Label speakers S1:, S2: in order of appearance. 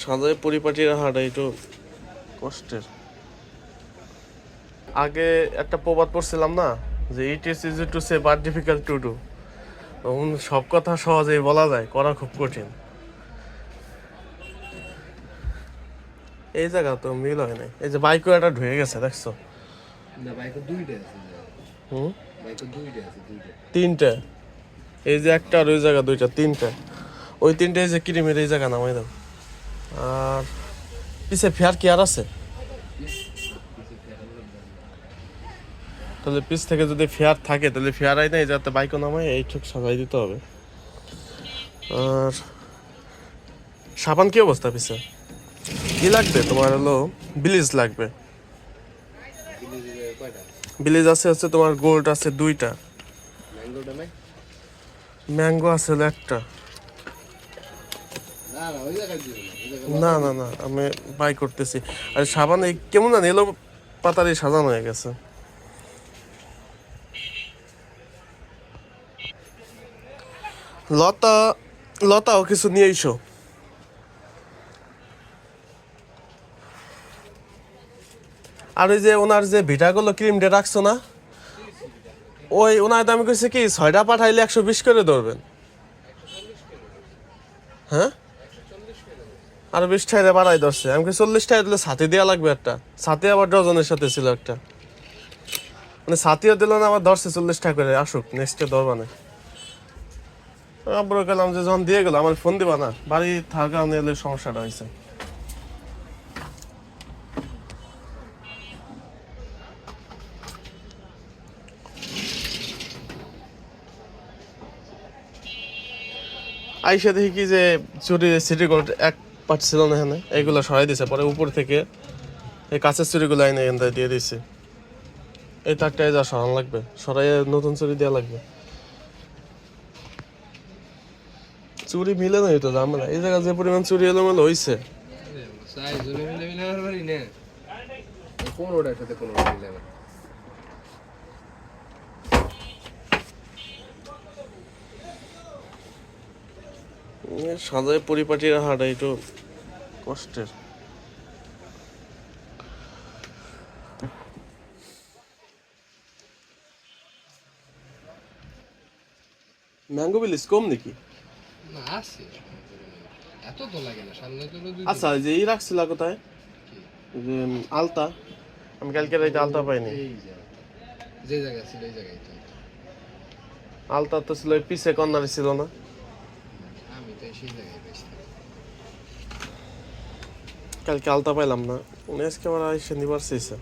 S1: সাজায় পরিপাটির হাট একটু কষ্টের। আগে একটা প্রবাদ পড়ছিলাম না, যে it is easy to say but difficult to do. সব কথা সহজেই বলা যায়, করা খুব কঠিন। এই জায়গা তো মিল হয় নাই। এই যে বাইকও একটা ঢুয়ে গেছে, দেখছো? তিনটা, এই যে একটা আর ওই জায়গা দুইটা, তিনটা। ওই তিনটা এই যে কিরিমের এই জায়গা নামাই দাও। আর পিছে ফেয়ার কি আর আছে? তাহলে পিছ থেকে যদি ফেয়ার থাকে তাহলে ফেয়ার আই নাই, যাতে বাইকও নামায় এইটুক সাজাই দিতে হবে। আর সাবান কি অবস্থা পিছে? কি লাগবে তোমার? হলো ব্লিচ লাগবে। ব্লিচ আছে হচ্ছে তোমার, গোল্ড আছে দুইটা, ম্যাঙ্গো আছে হলো একটা। না না না, আমি বাই করতেছি। আর সাবান এই কেমন জানি এলো পাতারি সাজানো হয়ে গেছে। লতা, লতাও কিছু নিয়ে এসো। আর ওই যে ওনার যে ভিটাগুলো ক্রিমটা রাখছো না, ওই ওনার দামি কইছে কি 6টা পাঠাইলে 120 করে ধরবেন। হ্যাঁ, আর 20 টাকা বাড়াই ধরছে। আমাকে 40 টাকা দিলে ছাতি দেওয়া লাগবে একটা। ছাতি আবার ডজনের সাথে ছিল একটা, মানে ছাতিও দিল না, আবার ধরছে 40 টাকা করে। আসুক নেক্সটে ধরবা না। আবার গেলাম যে যখন দিয়ে গেল আমার ফোন দিবা না, বাড়ি থাকা নিলে সমস্যাটা হয়েছে। আইসা দেখি কি যে চুরি সিটি গোল্ড এক পার্ট ছিল না এখানে, এইগুলো সরাই দিছে। পরে উপর থেকে এই কাঁচের চুরিগুলো এনে এখানে দিয়ে দিছে। এই তারটাই যা সরান লাগবে, সরাই নতুন চুরি দেওয়া লাগবে। চুরি মিলে নাই তো ঝামেলা। এই জায়গায় যে পরিমাণ চুরি এলোমেলো হইছে, সাজায় পরিপাটির হাট একটু কষ্টের। ম্যাঙ্গো বিলিস কম নাকি? আচ্ছা, যে ই রাখছিল কোথায়, যে আলতা? আমি কালকে রাইতে আলতা পাইনি। আলতা তো ছিল পিছে কর্নারে, ছিল না? কালকে আলতা পাইলাম না। উনি আজকে আবার এসে নিবার চাইছে।